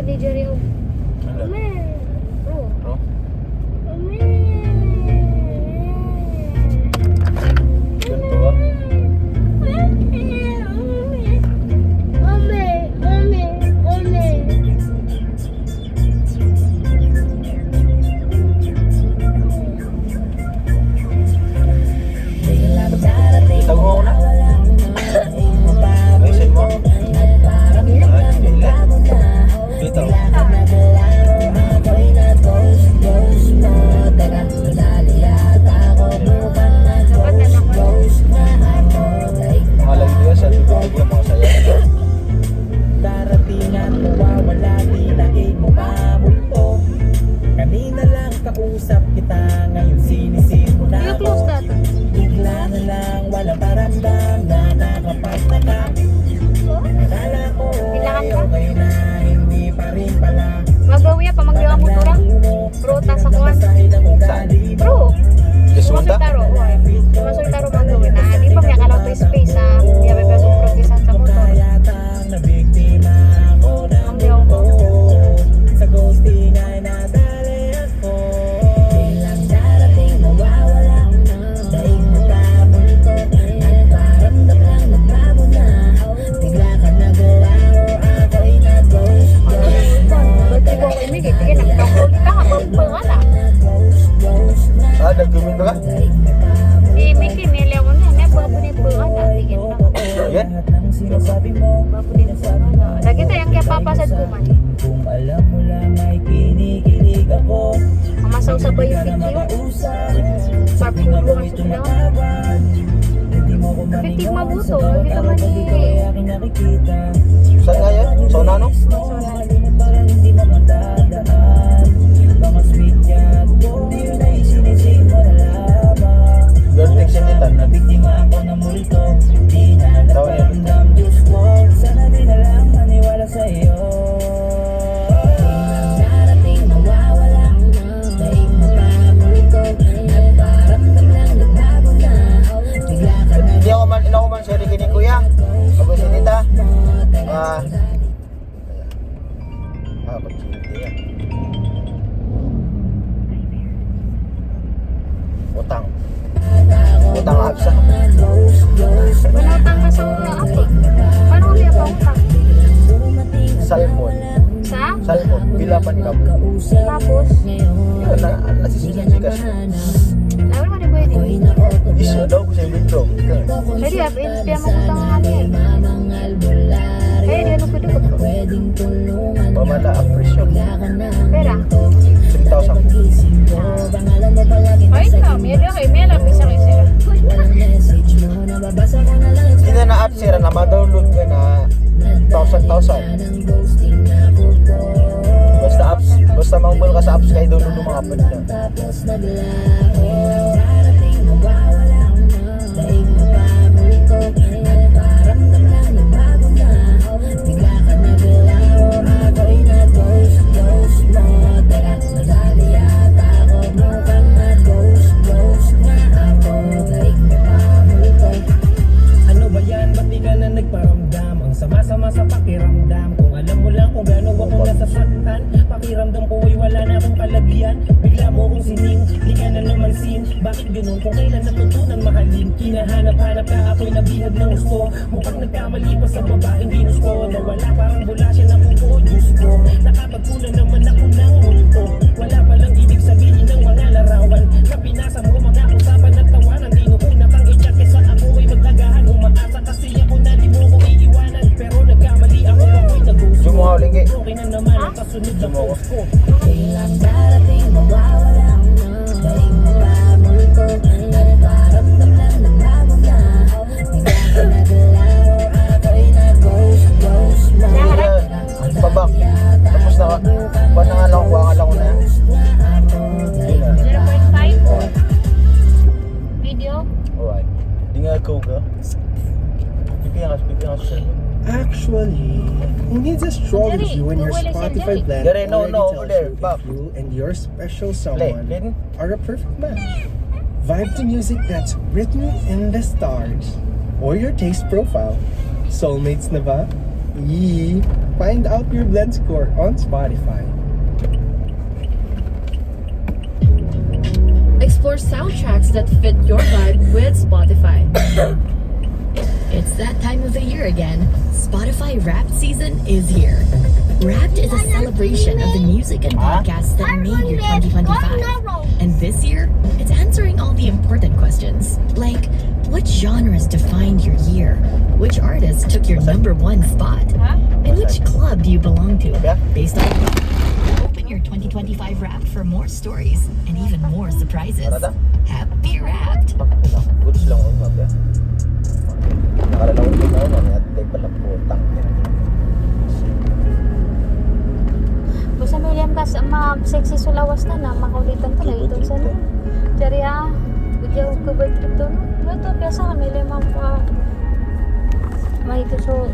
di Jerry o. Ano? Bro. Bro? Ganito ba? Tago ako na? Ayusin mo? Ay, hindi lang. Dito. Mga lagi diyan sa tubig yung mga saya. Darating at mawawala, di naig mo mamulto. Kanina lang kausap kita, ngayon sinisip mo na You ako. close that. Bigla na lang walang paramdam na nakapagtaka. Akala ko Kailangan ay ka? okay na, hindi pa rin pala. Magawi pa magdiwa mo turang. Bro, tasa kuhan. Bro. Desunda? Masultaro. Masultaro magawi na. Di pa kaya kalaw to space ha. Di ba pa kung progresan sa motor. Na biktima ako ng Ang diyaw mo. sa ghosting ay nadali ako. Bilang darating mawawala na, daig mo kabulto. At paramdam lang nagbago na, bigla ka naglaho, ako'y nag-ghost. Ba't di ko imigit? Sige, nagkakulog ka ka. Pagpangala. Ah, nag-gumito ka? Si Mickey, nila ko na. Nga, bago ni pagpangala. Sige na. Yan? Sinasabi mo, Bago din pagpangala. Lagi tayong kaya papasad ko man. kung alam mo lang ay kinikilig ako. Mamasaw sa bayo video. Parpulo ka sa sila. Effective mabuto. Lagi ka man eh. Saan nga yan? Sa unano? Girl, text yan nila. Tawag yan. Hindi ako man sir kini kuya. Ako si Nita. Kutsindi yan. Utang absa. Manutang ka sa apo. Paano kami ang pautang? Salmon. Sa? Pila pa ni Kabo. Tapos? Yun, nasisikas. Lawal mo ni Boy din. Isyo daw ko sa libro. Pwede ah, pwede mo utang nga niya. Ay, di ano pwede ko. Pamala ang presyo. Pera. 3,000. Ay, kami. Ada kay Mela. Bisa kay sila. Hindi na na-app sira na ma-download ka na 1,000. Basta apps, basta mangbol ka sa apps kaya download ng mga apps na. Ano ba yan? Ba't di ka na nagparamdam? Ang sama-sama sa pakiramdam. Kung alam mo lang kung gaano ako nasasaktan, pakiramdam ko ay wala na akong kalagyan. Bigla mo kong sining, di ka na naman sin. Bakit ganun? Kung kailan natutunan mahalin, kinahanap-hanap ka, ako'y nabihag ng gusto. Mukhang nagkamali pa sa babaeng ginus ko. Nawala parang bula siya na kung ko, Diyos ko. Nakapagkunan naman ako ng multo. Wala palang ibig sabihin ng mga larawan na pinasa mo mga usapan at tawanan. Dinuuna kang ityak kesa ako ay maglagahan. Umaasa kasi ako na di mo ko iiwanan. Pero nagkamali ako, ako'y nag-gusto. Sumuha ulit eh. Okay na naman ang kasunod na post ko. Kailang darating mawawala na, daig mo mamulto. At paramdam lang nagbago na, bigla ka naglaho, ako'y nag-ghost mo. Pabak. Tapos na ka. Buwan na nga lang, buwan nga lang ko na yan. Yun na. 0.5 video. Alright. Di nga ikaw ka. Pipiyan ka sa cellphone. Actually, who needs astrology when your Google is Spotify Jerry. blend Jerry, no, already over tells there, you back. if you and your special Play. someone Play. are a perfect match? Vibe to music that's written in the stars or your taste profile. Soulmates na ba? Yee. Find out your blend score on Spotify. Explore soundtracks that fit your vibe with Spotify. It's that time of the year again. Spotify Wrapped season is here. Wrapped is a celebration of the music and podcasts that made your 2025. And this year, it's answering all the important questions, like what genres defined your year, which artists took your #1 spot, and which club do you belong to, based on. Open your 2025 Wrapped for more stories and even more surprises. Happy Wrapped! Goods lang ako mabya. Nakalalaw din ako mamaya. Tayo pala putang. Basta may liam kas sexy sulawas na makulitan to na ito sa no. Jadi budyaw ko ba trip to no. Ito kaya sa may liam may ito so